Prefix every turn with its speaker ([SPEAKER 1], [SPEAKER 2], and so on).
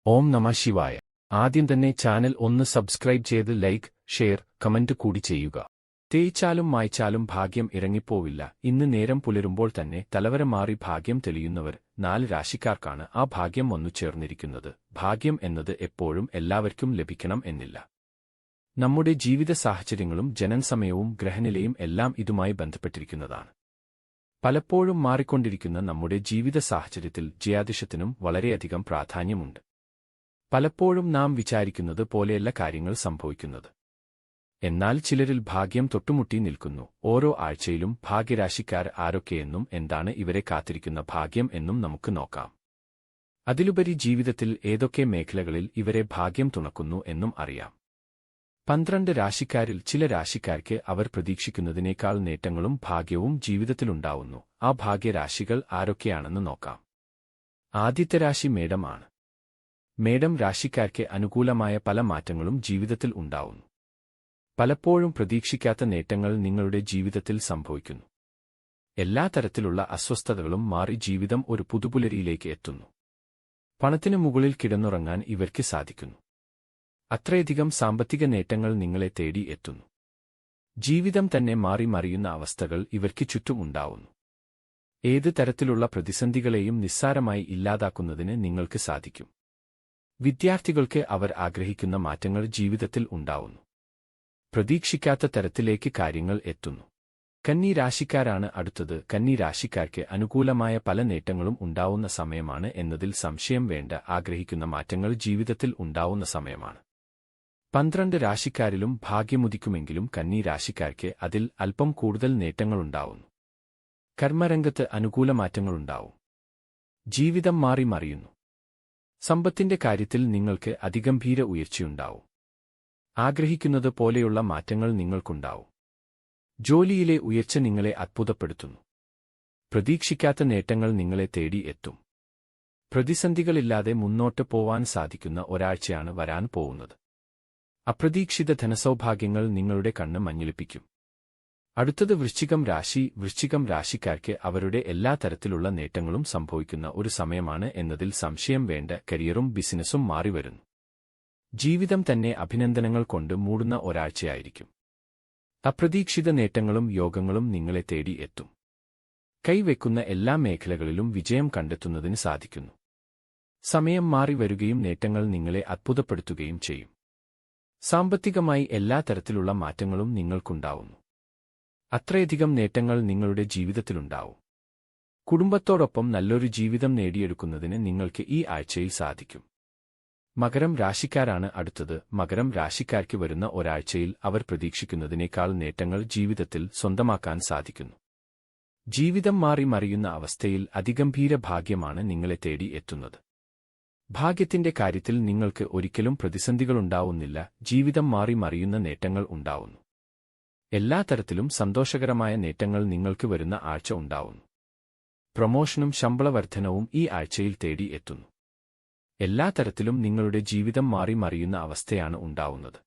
[SPEAKER 1] ഓം നമഃ ശിവായ. ആദ്യം തന്നെ ചാനൽ ഒന്ന് സബ്സ്ക്രൈബ് ചെയ്ത് ലൈക്ക്, ഷെയർ, കമന്റ് കൂടി ചെയ്യുക. തേച്ചാലും മായ്ച്ചാലും ഭാഗ്യം ഇറങ്ങിപ്പോവില്ല. ഇന്ന് നേരം പുലരുമ്പോൾ തന്നെ തലവര മാറി ഭാഗ്യം തെളിയുന്നവർ 4 രാശിക്കാർക്കാണ് ആ ഭാഗ്യം വന്നു ചേർന്നിരിക്കുന്നത്. ഭാഗ്യം എന്നത് എപ്പോഴും എല്ലാവർക്കും ലഭിക്കണം എന്നില്ല. നമ്മുടെ ജീവിത സാഹചര്യങ്ങളും ജനനസമയവും ഗ്രഹനിലയും എല്ലാം ഇതുമായി ബന്ധപ്പെട്ടിരിക്കുന്നതാണ്. പലപ്പോഴും മാറിക്കൊണ്ടിരിക്കുന്ന നമ്മുടെ ജീവിത സാഹചര്യത്തിൽ ജ്യോതിഷത്തിനും വളരെയധികം പ്രാധാന്യമുണ്ട്. പലപ്പോഴും നാം വിചാരിക്കുന്നത് പോലെയല്ല കാര്യങ്ങൾ സംഭവിക്കുന്നത്. എന്നാൽ ചിലരിൽ ഭാഗ്യം തൊട്ടുമുട്ടി നിൽക്കുന്നു. ഓരോ ആഴ്ചയിലും ഭാഗ്യരാശിക്കാർ ആരൊക്കെയെന്നും എന്താണ് ഇവരെ കാത്തിരിക്കുന്ന ഭാഗ്യം എന്നും നമുക്ക് നോക്കാം. അതിലുപരി ജീവിതത്തിൽ ഏതൊക്കെ മേഖലകളിൽ ഇവരെ ഭാഗ്യം തുണക്കുന്നു എന്നും അറിയാം. 12 രാശിക്കാരിൽ ചില രാശിക്കാർക്ക് അവർ പ്രതീക്ഷിക്കുന്നതിനേക്കാൾ നേട്ടങ്ങളും ഭാഗ്യവും ജീവിതത്തിലുണ്ടാവുന്നു. ആ ഭാഗ്യരാശികൾ ആരൊക്കെയാണെന്ന് നോക്കാം. ആദ്യത്തെ രാശി മേടമാണ്. മേടം രാശിക്കാർക്ക് അനുകൂലമായ പല മാറ്റങ്ങളും ജീവിതത്തിൽ ഉണ്ടാവുന്നു. പലപ്പോഴും പ്രതീക്ഷിക്കാത്ത നേട്ടങ്ങൾ നിങ്ങളുടെ ജീവിതത്തിൽ സംഭവിക്കുന്നു. എല്ലാ തരത്തിലുള്ള അസ്വസ്ഥതകളും മാറി ജീവിതം ഒരു പുതുപുലരിയിലേക്ക് എത്തുന്നു. പണത്തിനു മുകളിൽ കിടന്നുറങ്ങാൻ ഇവർക്ക് സാധിക്കുന്നു. അത്രയധികം സാമ്പത്തിക നേട്ടങ്ങൾ നിങ്ങളെ തേടി എത്തുന്നു. ജീവിതം തന്നെ മാറി മറിയുന്ന അവസ്ഥകൾ ഇവർക്ക് ചുറ്റും ഉണ്ടാവുന്നു. ഏത് തരത്തിലുള്ള പ്രതിസന്ധികളെയും നിസ്സാരമായി ഇല്ലാതാക്കുന്നതിന് നിങ്ങൾക്ക് സാധിക്കും. വിദ്യാർത്ഥികൾക്ക് അവർ ആഗ്രഹിക്കുന്ന മാറ്റങ്ങൾ ജീവിതത്തിൽ ഉണ്ടാവുന്നു. പ്രതീക്ഷിക്കാത്ത തരത്തിലേക്ക് കാര്യങ്ങൾ എത്തുന്നു. കന്നി രാശിക്കാരാണ് അടുത്തത്. കന്നി രാശിക്കാർക്ക് അനുകൂലമായ പല നേട്ടങ്ങളും ഉണ്ടാവുന്ന സമയമാണ് എന്നതിൽ സംശയം വേണ്ട. ആഗ്രഹിക്കുന്ന മാറ്റങ്ങൾ ജീവിതത്തിൽ ഉണ്ടാവുന്ന സമയമാണ്. 12 രാശിക്കാരിലും ഭാഗ്യമുദിക്കുമെങ്കിലും കന്നി രാശിക്കാർക്ക് അതിൽ അല്പം കൂടുതൽ നേട്ടങ്ങളുണ്ടാവുന്നു. കർമ്മരംഗത്ത് അനുകൂല മാറ്റങ്ങളുണ്ടാവും. ജീവിതം മാറി മറിയുന്നു. സമ്പത്തിന്റെ കാര്യത്തിൽ നിങ്ങൾക്ക് അതിഗംഭീര ഉയർച്ചയുണ്ടാവും. ആഗ്രഹിക്കുന്നത് പോലെയുള്ള മാറ്റങ്ങൾ നിങ്ങൾക്കുണ്ടാവും. ജോലിയിലെ ഉയർച്ച നിങ്ങളെ അത്ഭുതപ്പെടുത്തുന്നു. പ്രതീക്ഷിക്കാത്ത നേട്ടങ്ങൾ നിങ്ങളെ തേടി എത്തും. പ്രതിസന്ധികളില്ലാതെ മുന്നോട്ട് പോവാൻ സാധിക്കുന്ന ഒരാഴ്ചയാണ് വരാൻ പോകുന്നത്. അപ്രതീക്ഷിത ധനസൗഭാഗ്യങ്ങൾ നിങ്ങളുടെ കണ്ണ് മഞ്ഞളിപ്പിക്കും. അടുത്തത് വൃശ്ചികം രാശി. വൃശ്ചികം രാശിക്കാർക്ക് അവരുടെ എല്ലാ തരത്തിലുള്ള നേട്ടങ്ങളും സംഭവിക്കുന്ന ഒരു സമയമാണ് എന്നതിൽ സംശയം വേണ്ട. കരിയറും ബിസിനസ്സും മാറിവരുന്നു. ജീവിതം തന്നെ അഭിനന്ദനങ്ങൾ കൊണ്ട് മൂടുന്ന ഒരാഴ്ചയായിരിക്കും. അപ്രതീക്ഷിത നേട്ടങ്ങളും യോഗങ്ങളും നിങ്ങളെ തേടി എത്തും. കൈവെക്കുന്ന എല്ലാ മേഖലകളിലും വിജയം കണ്ടെത്തുന്നതിന് സാധിക്കുന്നു. സമയം മാറി വരികയും നേട്ടങ്ങൾ നിങ്ങളെ അത്ഭുതപ്പെടുത്തുകയും ചെയ്യും. സാമ്പത്തികമായി എല്ലാ തരത്തിലുള്ള മാറ്റങ്ങളും നിങ്ങൾക്കുണ്ടാവുന്നു. അത്രയധികം നേട്ടങ്ങൾ നിങ്ങളുടെ ജീവിതത്തിലുണ്ടാവും. കുടുംബത്തോടൊപ്പം നല്ലൊരു ജീവിതം നേടിയെടുക്കുന്നതിന് നിങ്ങൾക്ക് ഈ ആഴ്ചയിൽ സാധിക്കും. മകരം രാശിക്കാരാണ് അടുത്തത്. മകരം രാശിക്കാർക്ക് വരുന്ന ഒരാഴ്ചയിൽ അവർ പ്രതീക്ഷിക്കുന്നതിനേക്കാൾ നേട്ടങ്ങൾ ജീവിതത്തിൽ സ്വന്തമാക്കാൻ സാധിക്കുന്നു. ജീവിതം മാറി മറിയുന്ന അവസ്ഥയിൽ അതിഗംഭീര ഭാഗ്യമാണ് നിങ്ങളെ തേടി എത്തുന്നത്. ഭാഗ്യത്തിന്റെ കാര്യത്തിൽ നിങ്ങൾക്ക് ഒരിക്കലും പ്രതിസന്ധികളുണ്ടാവുന്നില്ല. ജീവിതം മാറി മറിയുന്ന നേട്ടങ്ങൾ ഉണ്ടാവുന്നു. എല്ലാ തരത്തിലും സന്തോഷകരമായ നേട്ടങ്ങൾ നിങ്ങൾക്ക് വരുന്ന ആഴ്ച ഉണ്ടാവുന്നു. പ്രമോഷനും ശമ്പളവർദ്ധനവും ഈ ആഴ്ചയിൽ തേടി എത്തുന്നു. എല്ലാ തരത്തിലും നിങ്ങളുടെ ജീവിതം മാറി മറിയുന്ന അവസ്ഥയാണ് ഉണ്ടാവുന്നത്.